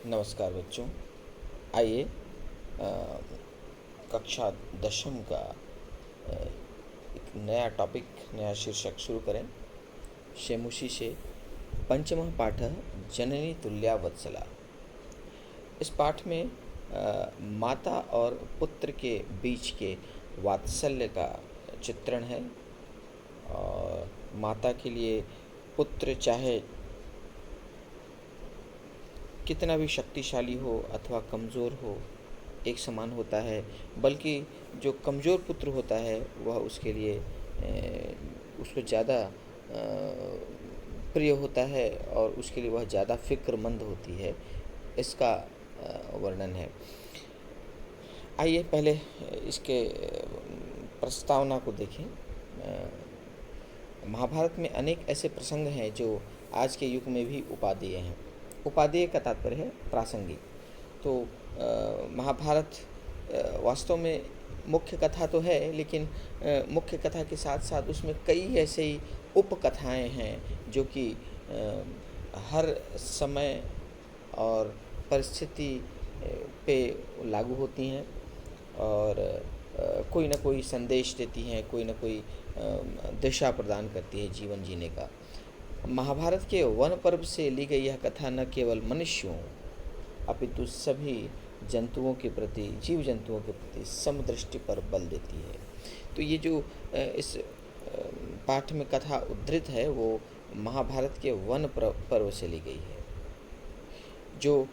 नमस्कार बच्चों। आइए अ, कक्षा 10वीं का एक नया टॉपिक, नया शीर्षक शुरू करें। शेमुषी से पंचमः पाठः जननी तुल्या वत्सला। इस पाठ में माता और पुत्र के बीच के वात्सल्य का चित्रण है। और माता के लिए पुत्र चाहे कितना भी शक्तिशाली हो अथवा कमज़ोर हो, एक समान होता है। बल्कि जो कमज़ोर पुत्र होता है वह उसके लिए उसको ज़्यादा प्रिय होता है और उसके लिए वह ज़्यादा फ़िक्रमंद होती है। इसका वर्णन है। आइए पहले इसके प्रस्तावना को देखें। महाभारत में अनेक ऐसे प्रसंग हैं जो आज के युग में भी उपादेय हैं। उपादेय का तात्पर्य है प्रासंगिक। तो महाभारत वास्तव में मुख्य कथा तो है, लेकिन मुख्य कथा के साथ साथ उसमें कई ऐसे ही उपकथाएं हैं जो कि हर समय और परिस्थिति पे लागू होती हैं और कोई ना कोई संदेश देती हैं, कोई ना कोई दिशा प्रदान करती है जीवन जीने का। महाभारत के वन पर्व से ली गई यह कथा न केवल मनुष्यों अपितु सभी जंतुओं के प्रति, जीव जंतुओं के प्रति समदृष्टि पर बल देती है। तो ये जो इस पाठ में कथा उद्धृत है वो महाभारत के वन पर्व से ली गई है, जो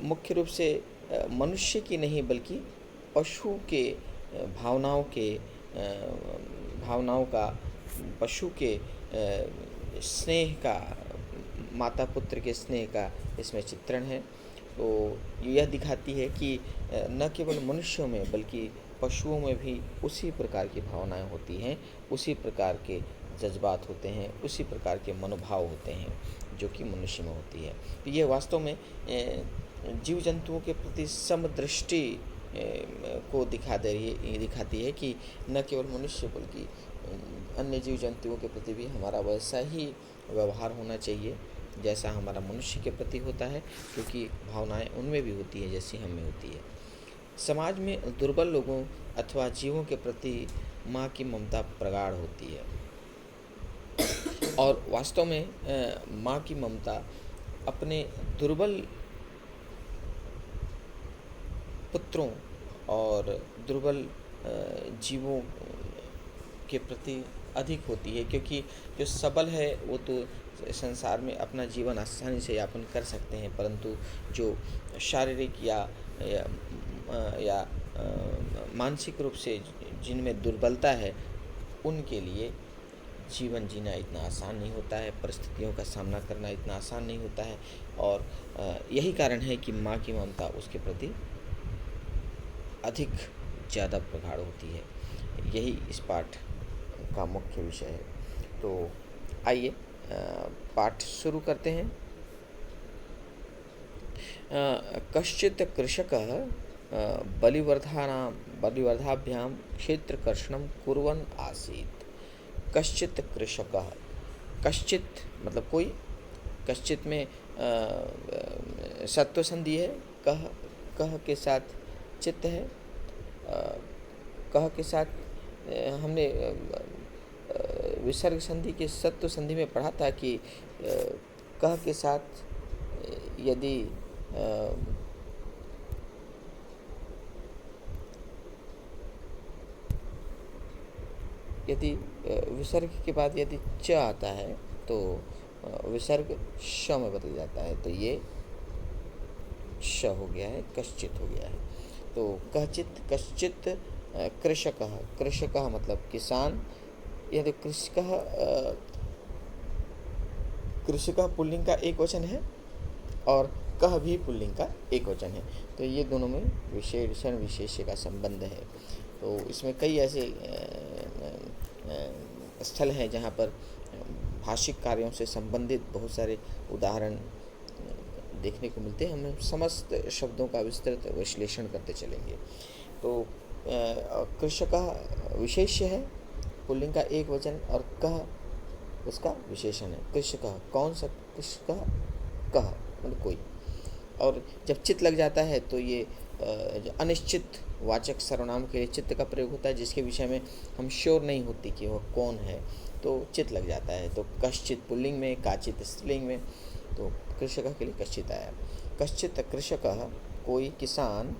मुख्य रूप से मनुष्य की नहीं बल्कि पशु के भावनाओं का, पशु के स्नेह का, माता पुत्र के स्नेह का इसमें चित्रण है। तो यह दिखाती है कि न केवल मनुष्यों में बल्कि पशुओं में भी उसी प्रकार की भावनाएं होती हैं, उसी प्रकार के जज्बात होते हैं, उसी प्रकार के मनोभाव होते हैं जो कि मनुष्य में होती है। तो ये वास्तव में जीव जंतुओं के प्रति समदृष्टि को दिखाती है कि न केवल मनुष्य बल्कि अन्य जीव जंतुओं के प्रति भी हमारा वैसा ही व्यवहार होना चाहिए जैसा हमारा मनुष्य के प्रति होता है, क्योंकि भावनाएं उनमें भी होती है जैसी हम में होती है। समाज में दुर्बल लोगों अथवा जीवों के प्रति माँ की ममता प्रगाढ़ होती है और वास्तव में माँ की ममता अपने दुर्बल पुत्रों और दुर्बल जीवों के प्रति अधिक होती है, क्योंकि जो सबल है वो तो संसार में अपना जीवन आसानी से यापन कर सकते हैं, परंतु जो शारीरिक या मानसिक रूप से जिनमें दुर्बलता है उनके लिए जीवन जीना इतना आसान नहीं होता है, परिस्थितियों का सामना करना इतना आसान नहीं होता है। और यही कारण है कि माँ की ममता उसके प्रति अधिक ज़्यादा प्रगाढ़ होती है। यही इस पाठ का मुख्य विषय है। तो आइए पाठ शुरू करते हैं। कश्चित् कृषकः बलिवर्धाभ्यां क्षेत्रकर्षणं कुर्वन् आसीत्। कश्चित् कृषकः, कश्चित् मतलब कोई, कश्चित् में सत्व संधि है, कह के साथ चित्त है। कह के साथ हमने विसर्ग संधि के सत्व संधि में पढ़ा था कि कह के साथ यदि विसर्ग के बाद यदि च आता है तो विसर्ग श में बदल जाता है, तो ये श हो गया है, कश्चित हो गया है। तो कश्चित कृषकः, कृषकः मतलब किसान। यदि कृषकः पुल्लिंग का एक वचन है और कह भी पुल्लिंग का एक वचन है, तो ये दोनों में विशेषण विशेष्य का संबंध है। तो इसमें कई ऐसे स्थल हैं जहाँ पर भाषिक कार्यों से संबंधित बहुत सारे उदाहरण देखने को मिलते हैं। हम समस्त शब्दों का विस्तृत विश्लेषण करते चलेंगे। तो कृषकः विशेष्य है, पुल्लिंग का एक वचन, और कह उसका विशेषण है। कृषकः कौन सा, कृषकः कह मतलब कोई। और जब चित्त लग जाता है तो ये जो अनिश्चित वाचक सर्वनाम के लिए चित्त का प्रयोग होता है, जिसके विषय में हम श्योर नहीं होती कि वह कौन है, तो चित्त लग जाता है। तो कश्चित पुल्लिंग में, काचित स्त्रीलिंग में, तो कृषक के लिए कश्चित आया। कश्चित कृषक, कोई किसान,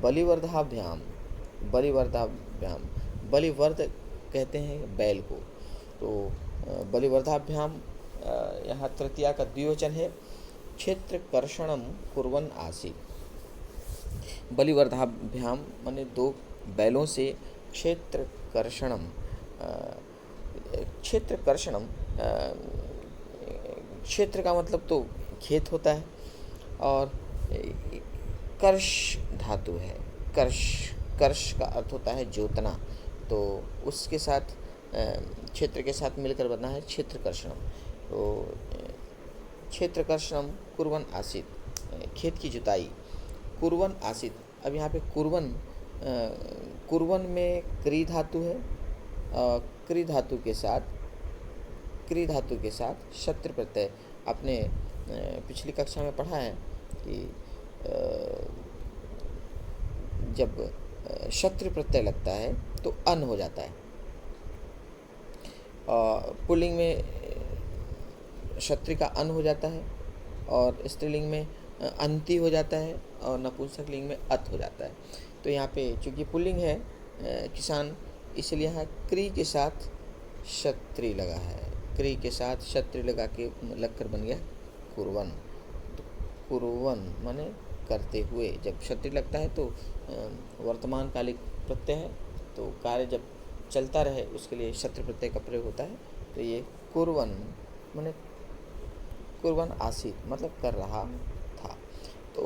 बलिवर्धाभ्याम, बलिवर्धाभ्याम, बलिवर्ध कहते हैं बैल को, तो बलिवर्धाभ्याम यहाँ तृतीया का द्विवचन है। क्षेत्र कर्षणम कुर्वन् आसीत्, बलिवर्धाभ्याम माने दो बैलों से, क्षेत्र कर्षणम, क्षेत्र कर्षणम, क्षेत्र का मतलब तो खेत होता है, और कर्ष धातु है, कर्ष, कर्ष का अर्थ होता है जोतना, तो उसके साथ क्षेत्र के साथ मिलकर बना है क्षेत्र कर्षणम। तो क्षेत्र कर्षणम कुर्वन् आसीत्, खेत की जुताई, कुर्वन् आसीत्। अब यहाँ पे कुर्वन्, कुर्वन् में क्री धातु है, क्री धातु के साथ, क्री धातु के साथ शत्रु प्रत्यय। आपने पिछली कक्षा में पढ़ा है कि जब शत्रु प्रत्यय लगता है तो अन हो जाता है। पुल्लिंग में शत्रु का अन हो जाता है, और स्त्रीलिंग में अंति हो जाता है, और नपुंसकलिंग में अत हो जाता है। तो यहाँ पे चूँकि पुल्लिंग है किसान, इसलिए यहाँ क्री के साथ शत्रु लगा है, क्री के साथ शत्रु लगा के लगकर बन गया कुर्वन्। तो कुर्वन् माने करते हुए, जब शत्रु लगता है तो वर्तमान कालिक प्रत्यय है, तो कार्य जब चलता रहे उसके लिए शत्रु प्रत्यय का प्रयोग होता है। तो ये कुर्वन् माने कुर्वन् आसीत् मतलब कर रहा था। तो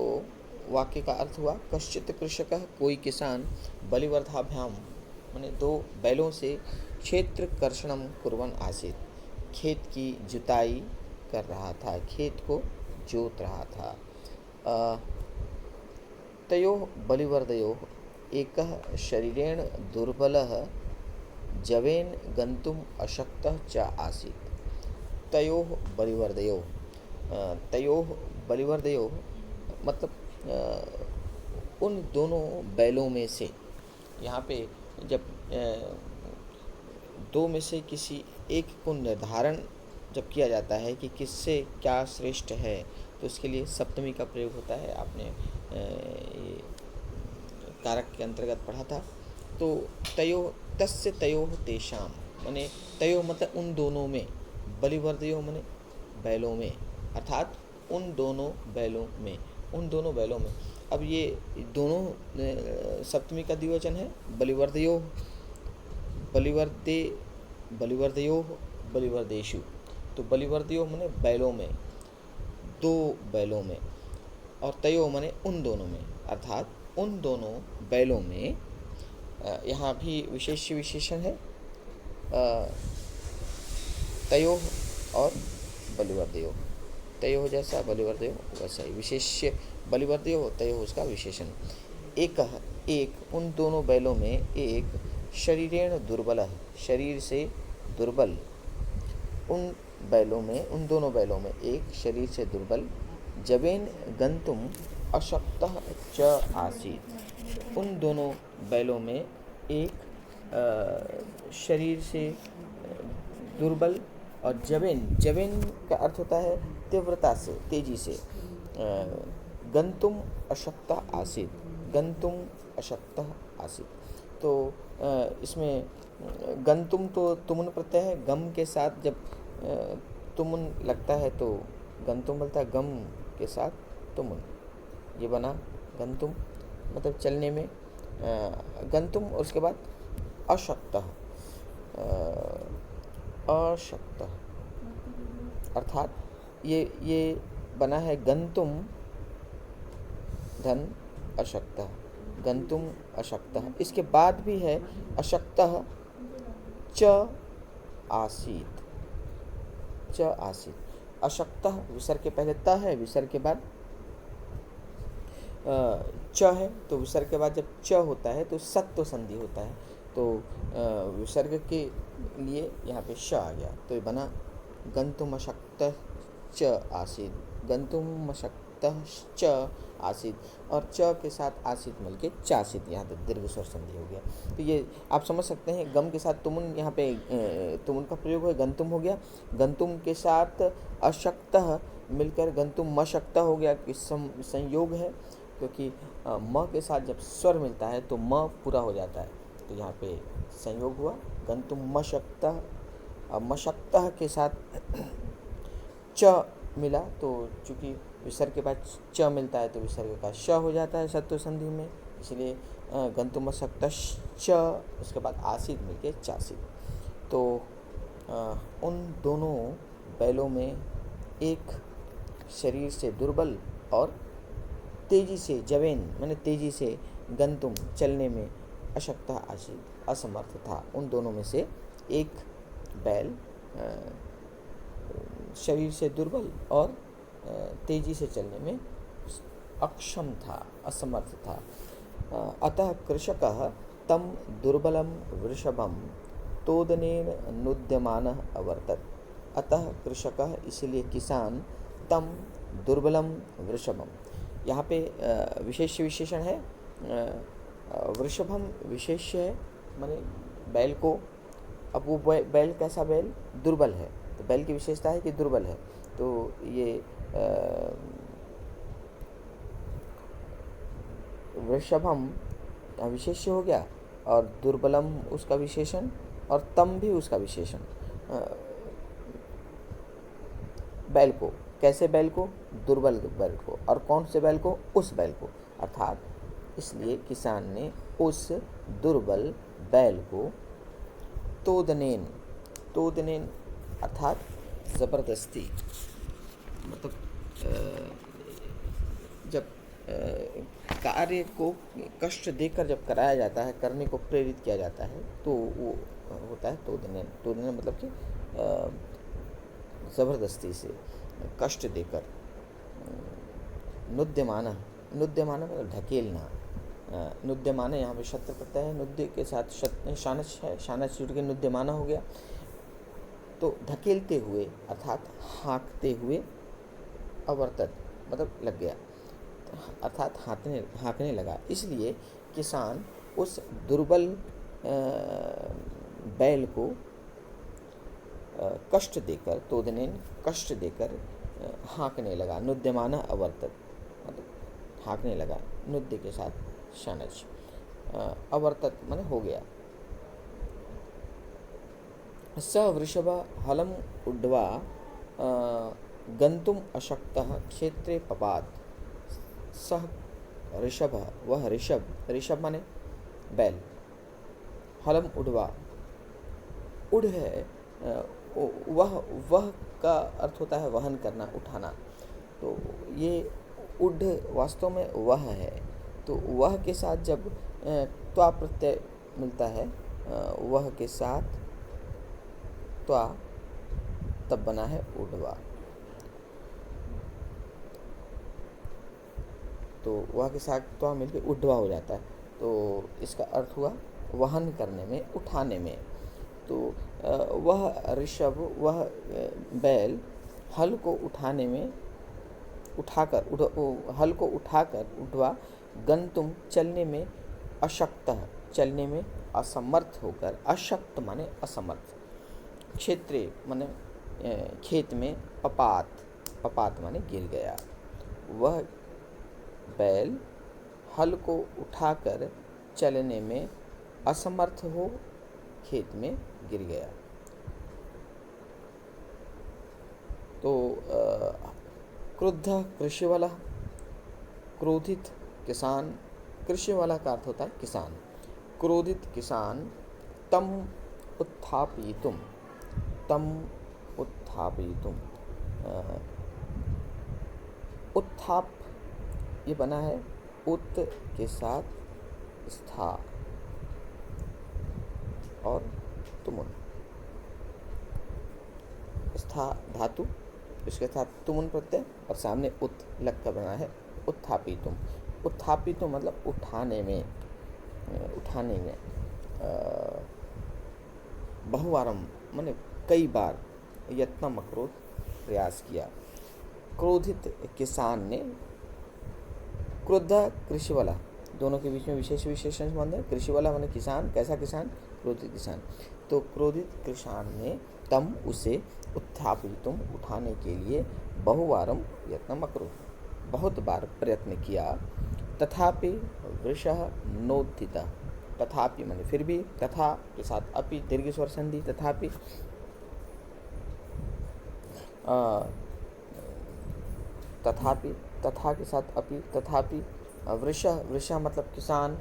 वाक्य का अर्थ हुआ कश्चित् कृषकः, कोई किसान, बलिवर्धाभ्याम माने दो बैलों से, क्षेत्र कर्षणम कुर्वन् आसीत्, खेत की जुताई कर रहा था, खेत को जोत रहा था। तयोः बलिवर्दयोः एकः शरीरेण दुर्बलः जवेन गन्तुम् अशक्तः च आसीत्। तयोः बलिवर्दयोः, तयोः बलिवर्दयोः मतलब उन दोनों बैलों में से। यहाँ पे जब दो में से किसी एक को निर्धारण जब किया जाता है कि किससे क्या श्रेष्ठ है, तो उसके लिए सप्तमी का प्रयोग होता है। आपने ये कारक के अंतर्गत पढ़ा था। तो तयो, तस्य तयो तेषाम माने तयो मतलब उन दोनों में, बलिवर्दयो माने बैलों में, अर्थात उन दोनों बैलों में, उन दोनों बैलों में। अब ये दोनों सप्तमी का द्विवचन है, बलिवर्दयो, बलिवर्दे, बलिवर्दयो, बलिवर्देषु। तो बलिवर्दयो माने बैलों में, दो बैलों में, और तयो माने उन दोनों में, अर्थात उन दोनों बैलों में। यहाँ भी विशेष्य विशेषण है, तयो और बलिवर्दयो, तयो जैसा बलिवर्दयो वैसा ही, विशेष्य बलिवर्दयो, तयो उसका विशेषण। एक, एक उन दोनों बैलों में, एक शरीरेण दुर्बल, शरीर से दुर्बल, उन बैलों में, उन दोनों बैलों में एक शरीर से दुर्बल, जवेन गंतुम अशक्तः च आसीत्, उन दोनों बैलों में एक शरीर से दुर्बल, और जवेन, जवेन का अर्थ होता है तीव्रता से, तेजी से, गंतुम अशक्तः आसीत्, गंतुम अशक्तः आसीत्। तो इसमें गंतुम तो तुमुन प्रत्यय है, गम के साथ जब तुमुन लगता है तो गंतुम बोलता है, गम के साथ तुमुन, ये बना गंतुम, मतलब चलने में गंतुम, और उसके बाद अशक्तः, अशक्तः अर्थात ये बना है गंतुम धन अशक्तः, गंतुम अशक्तः। इसके बाद भी है अशक्तः च आसीत्, च आसीत्। अशक्तः विसर्ग के पहले त है, विसर्ग के बाद च है, तो विसर्ग के बाद जब च होता है तो सत्व संधि होता है, तो विसर्ग के लिए यहाँ पे श आ गया, तो ये बना गंतुम अशक्तः च आसीत्, गंतुम अशक्तः च आसीत, और च के साथ आसीत मिलके चासित, यहाँ तक दीर्घ स्वर संधि हो गया। तो ये आप समझ सकते हैं, गम के साथ तुमुन, यहाँ पे तुमुन का प्रयोग है, गंतुम हो गया। गंतुम के साथ अशक्तः मिलकर गंतुम मशक्तः हो गया, कि संयोग है, क्योंकि म के साथ जब स्वर मिलता है तो म पूरा हो जाता है, तो यहाँ पे संयोग हुआ, गंतुम मशक्तः। मशक्तः के साथ च मिला, तो चूँकि विसर्ग के बाद च मिलता है तो विसर्ग का श हो जाता है सत्व संधि में, इसलिए गंतुम मशक्तः च, उसके बाद आसित मिलके चासित। तो उन दोनों बैलों में एक शरीर से दुर्बल और तेजी से जवेन माने तेजी से गंतुम चलने में अशक्त आसित असमर्थ था। उन दोनों में से एक बैल शरीर से दुर्बल और तेजी से चलने में अक्षम था, असमर्थ था। अतः कृषकः तं दुर्बलं वृषभं तोदनेन नुद्यमानः अवर्तत। अतः कृषकः, इसलिए किसान, तम दुर्बलम वृषभम, यहाँ पे विशेष विशेषण है। वृषभम विशेष्य है, माने बैल को, अब वो बैल कैसा बैल, दुर्बल है, तो बैल की विशेषता है कि दुर्बल है, तो ये वृषभम विशेष्य हो गया, और दुर्बलम उसका विशेषण, और तम भी उसका विशेषण। बैल को, कैसे बैल को, दुर्बल बैल को, और कौन से बैल को, उस बैल को, अर्थात इसलिए किसान ने उस दुर्बल बैल को तोदनेन, तोदनेन अर्थात ज़बरदस्ती, मतलब जब कार्य को कष्ट देकर जब कराया जाता है, करने को प्रेरित किया जाता है, तो वो होता है तोदनेन। तोदनेन मतलब कि ज़बरदस्ती से, कष्ट देकर। नुद्यमाना, नुद्यमाना मतलब ढकेलना। नुद्यमाना यहाँ पे शत्र प्रत्यय है, नुद्य के साथ शानच है, शानच जुड़ के नुद्यमाना हो गया। तो ढकेलते हुए अर्थात हाँकते हुए, अवर्तत मतलब लग गया, अर्थात हाँकने लगा। इसलिए किसान उस दुर्बल बैल को कष्ट देकर, तोदनेन कष्ट देकर हाँकने लगा। नुद्यमाना अवर्तत मतलब हाँकने लगा, नुद्य के साथ शनच, अवर्तत माने हो गया। स वृषभ हलम उड्वा गंतुम अशक्तः क्षेत्रे पपात। सह ऋषभ, वह ऋषभ, ऋषभ माने बैल, हलम उड्वा, उड़ है, वह का अर्थ होता है वहन करना, उठाना। तो ये उड वास्तव में वह है, तो वह के साथ जब त्वा प्रत्यय मिलता है, वह के साथ त्वा, तब बना है उड्वा। तो वह के साथ त्वा मिलकर उड्वा हो जाता है, तो इसका अर्थ हुआ वहन करने में, उठाने में। तो वह ऋषभ, वह बैल हल को उठाने में, उठाकर हल को उठाकर उठवा, गंतुम चलने में, अशक्त चलने में असमर्थ होकर, अशक्त माने असमर्थ, क्षेत्रे माने खेत में, पपात, पपात माने गिर गया। वह बैल हल को उठाकर चलने में असमर्थ हो खेत में गिर गया। तो क्रुद्ध कृषि वाला, क्रोधित किसान, कृषि वाला का अर्थ होता है किसान। क्रोधित किसान तम उत्थापयितुम, तम उत्थापयितुम, उत्थाप ये बना है उत के साथ स्था और तुमुन, स्था धातु, इसके साथ तुमुन प्रत्यय और सामने उत लग कर बना है उत्थापितुम। उत्थापितुम मतलब उठाने में, उठाने में, बहुवारम माने कई बार, यत्नम अकरोध प्रयास किया। क्रोधित किसान ने क्रुद्ध कृषि वाला, दोनों के बीच में विशेष विशेषण संबंध है। कृषि वाला माने किसान, कैसा किसान? क्रोधित किसान। तो क्रोधित किसान ने तम उसे उत्थापयितुम उठाने के लिए बहुवारम यत्नम अकरोत्, बहुत बार प्रयत्न किया। तथापि वृषः नोत्थितः, तथापि माने फिर भी, तथा के साथ अपि दीर्घ स्वर संधि, तथापि तथापि, तथा के साथ अपि, तथापि वृषः, वृषः मतलब किसान,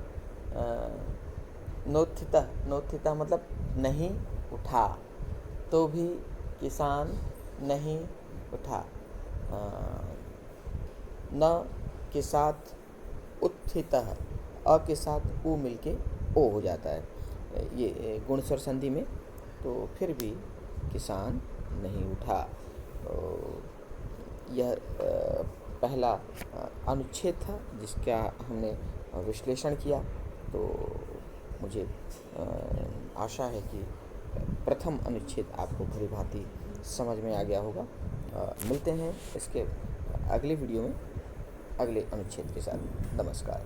नोत्थितः, नोत्थितः मतलब नहीं उठा, तो भी किसान नहीं उठा। न के साथ उत्थितः, अ के साथ उ मिलके ओ हो जाता है ये गुण स्वर संधि में, तो फिर भी किसान नहीं उठा। यह पहला अनुच्छेद था जिसका हमने विश्लेषण किया। तो मुझे आशा है कि प्रथम अनुच्छेद आपको भली भांति समझ में आ गया होगा। मिलते हैं इसके अगले वीडियो में अगले अनुच्छेद के साथ। नमस्कार।